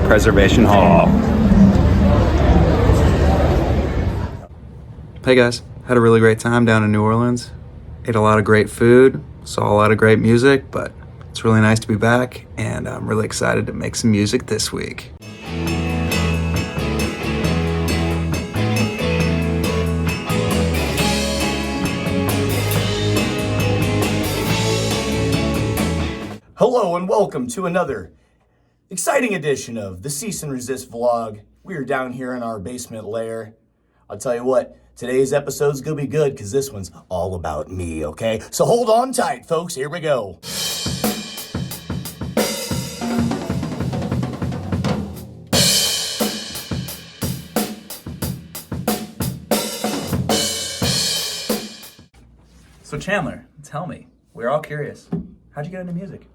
Preservation Hall. Hey guys, had a really great time down in New Orleans. Ate a lot of great food, saw a lot of great music, but it's really nice to be back, and I'm really excited to make some music this week. Hello and welcome to another exciting edition of the Cease and Resist vlog. We are down here in our basement lair. I'll tell you what, today's episode's gonna be good because this one's all about me, okay? So hold on tight, folks. Here we go. So Chandler, tell me, we're all curious, how'd you get into music?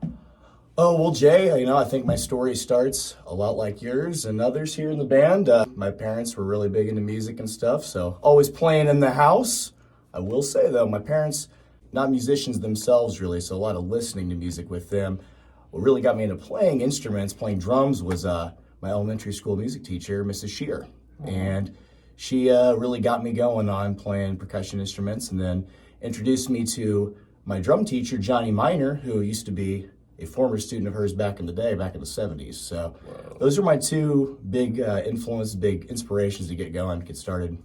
Oh, well, Jay, I think my story starts a lot like yours and others here in the band. My parents were really big into music and stuff, so always playing in the house. I will say, though, my parents, not musicians themselves, really, so a lot of listening to music with them. What really got me into playing instruments, playing drums, was my elementary school music teacher, Mrs. Shear. And she really got me going on playing percussion instruments, and then introduced me to my drum teacher, Johnny Miner, who used to be a former student of hers back in the day, back in the 70s. So those are my two big influences, big inspirations to get going, get started.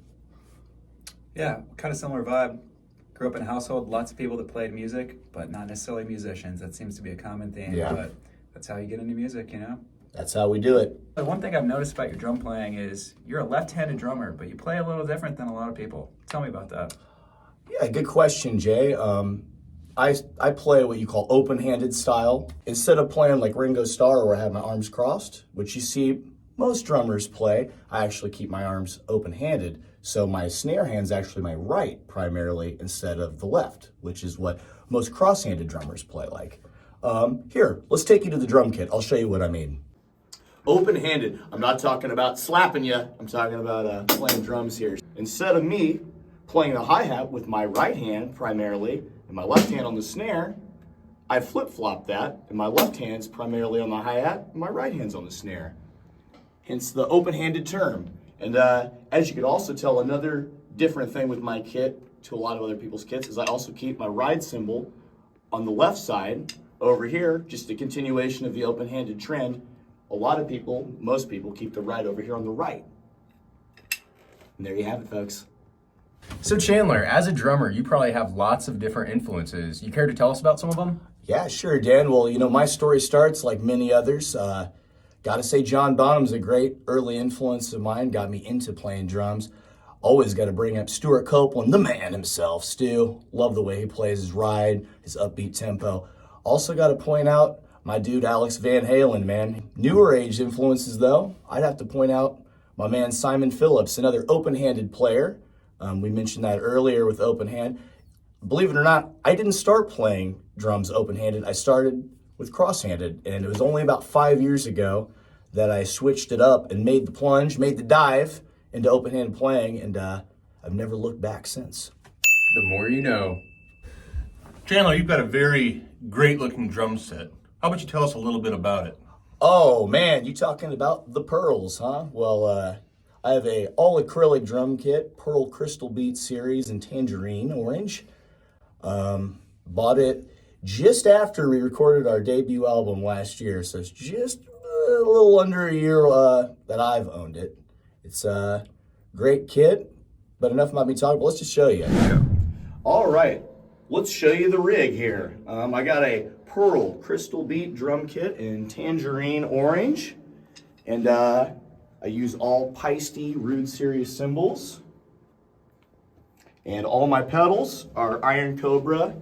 Yeah, kind of similar vibe. Grew up in a household, lots of people that played music, but not necessarily musicians. That seems to be a common theme, but that's how you get into music, you know? That's how we do it. But one thing I've noticed about your drum playing is you're a left-handed drummer, but you play a little different than a lot of people. Tell me about that. Yeah, good question, Jay. I play what you call open-handed style. Instead of playing like Ringo Starr where I have my arms crossed, which you see most drummers play, I actually keep my arms open-handed. So my snare hand's actually my right primarily instead of the left, which is what most cross-handed drummers play like. Here, let's take you to the drum kit. I'll show you what I mean. Open-handed. I'm not talking about slapping you. I'm talking about playing drums here. Instead of me playing the hi-hat with my right hand primarily, and my left hand on the snare, I flip-flop that, and my left hand's primarily on the hi-hat, and my right hand's on the snare. Hence the open-handed term. And as you could also tell, another different thing with my kit to a lot of other people's kits is I also keep my ride cymbal on the left side over here, just a continuation of the open-handed trend. A lot of people, most people, keep the ride over here on the right. And there you have it, folks. So Chandler, as a drummer, you probably have lots of different influences. You care to tell us about some of them? Yeah, sure, Dan. Well, my story starts like many others. Gotta say John Bonham's a great early influence of mine, got me into playing drums. Always gotta bring up Stuart Copeland, the man himself, Stu. Love the way he plays his ride, his upbeat tempo. Also gotta point out my dude Alex Van Halen, man. Newer age influences though, I'd have to point out my man Simon Phillips, another open-handed player. We mentioned that earlier with open hand. Believe it or not, I didn't start playing drums open-handed. I started with cross-handed, and it was only about 5 years ago that I switched it up and made the plunge, made the dive into open-handed playing, and I've never looked back since. The more you know. Chandler, you've got a very great-looking drum set. How about you tell us a little bit about it? Oh, man, you talking about the pearls, huh? Well, I have a all-acrylic drum kit, Pearl Crystal Beat series in tangerine orange. Bought it just after we recorded our debut album last year, so it's just a little under a year that I've owned it. It's a great kit, but enough about me talking, but let's just show you. Yeah. All right, let's show you the rig here. I got a Pearl Crystal Beat drum kit in tangerine orange, and I use all Paiste Rude Series cymbals. And all my pedals are Iron Cobra.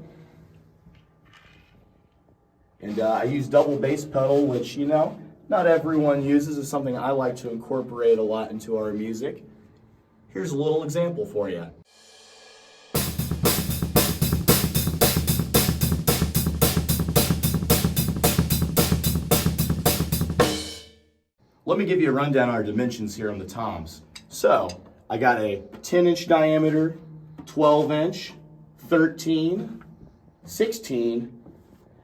And I use double bass pedal, which, not everyone uses. It's something I like to incorporate a lot into our music. Here's a little example for you. Let me give you a rundown on our dimensions here on the toms. So, I got a 10-inch diameter, 12-inch, 13, 16,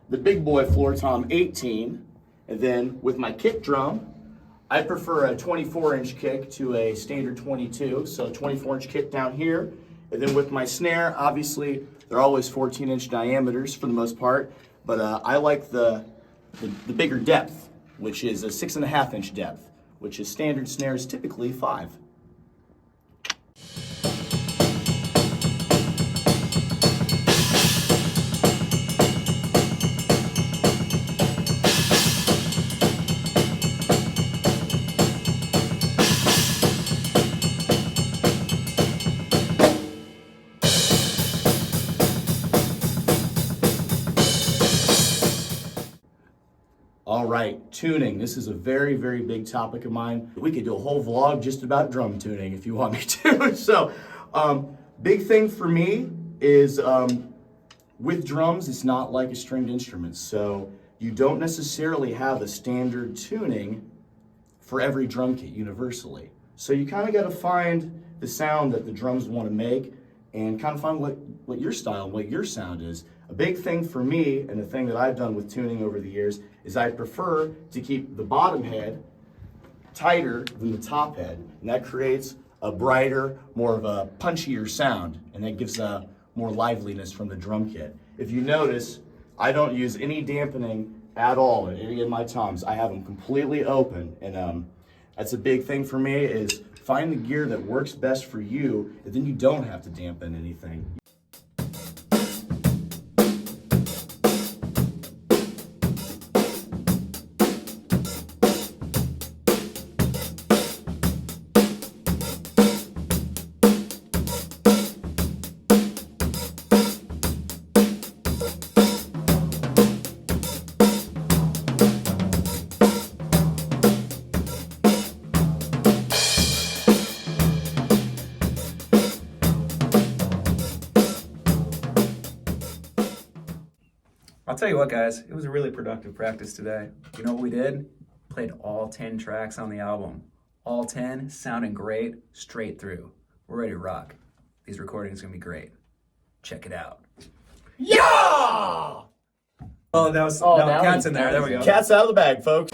the big boy floor tom 18, and then with my kick drum, I prefer a 24-inch kick to a standard 22, so 24-inch kick down here. And then with my snare, obviously, they're always 14-inch diameters for the most part, but I like the bigger depth, which is a 6.5-inch depth, which is standard snares typically 5. All right, tuning. This is a very, very big topic of mine. We could do a whole vlog just about drum tuning if you want me to. So, big thing for me is with drums, it's not like a stringed instrument. So you don't necessarily have a standard tuning for every drum kit universally. So you kind of got to find the sound that the drums want to make and kind of find what your style, what your sound is. A big thing for me, and the thing that I've done with tuning over the years, is I prefer to keep the bottom head tighter than the top head. And that creates a brighter, more of a punchier sound, and that gives more liveliness from the drum kit. If you notice, I don't use any dampening at all in any of my toms. I have them completely open, and that's a big thing for me, is find the gear that works best for you, and then you don't have to dampen anything. I'll tell you what, guys, it was a really productive practice today. You know what we did? Played all 10 tracks on the album. All 10 sounding great, straight through. We're ready to rock. These recordings are gonna be great. Check it out. Yeah! Oh, that was Cat's in there. There we go. Cat's out of the bag, folks.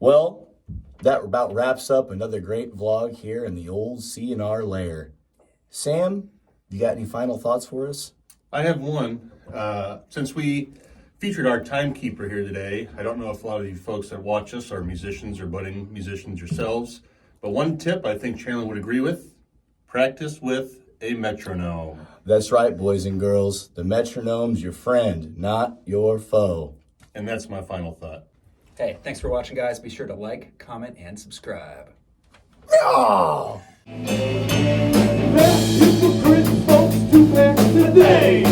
Well, that about wraps up another great vlog here in the old C&R lair. Sam, you got any final thoughts for us? I have one. Since we featured our timekeeper here today, I don't know if a lot of you folks that watch us are musicians or budding musicians yourselves, but one tip I think Chandler would agree with: practice with a metronome. That's right, boys and girls. The metronome's your friend, not your foe. And that's my final thought. Hey, thanks for watching, guys. Be sure to like, comment, and subscribe. Oh! Best hypocrite folks to back today.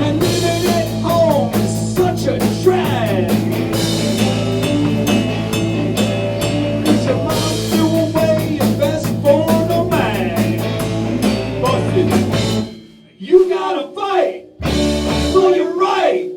And living at home is such a drag. 'Cause your mom threw away your best born a man. Busted. You gotta fight for your right.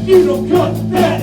You don't cut that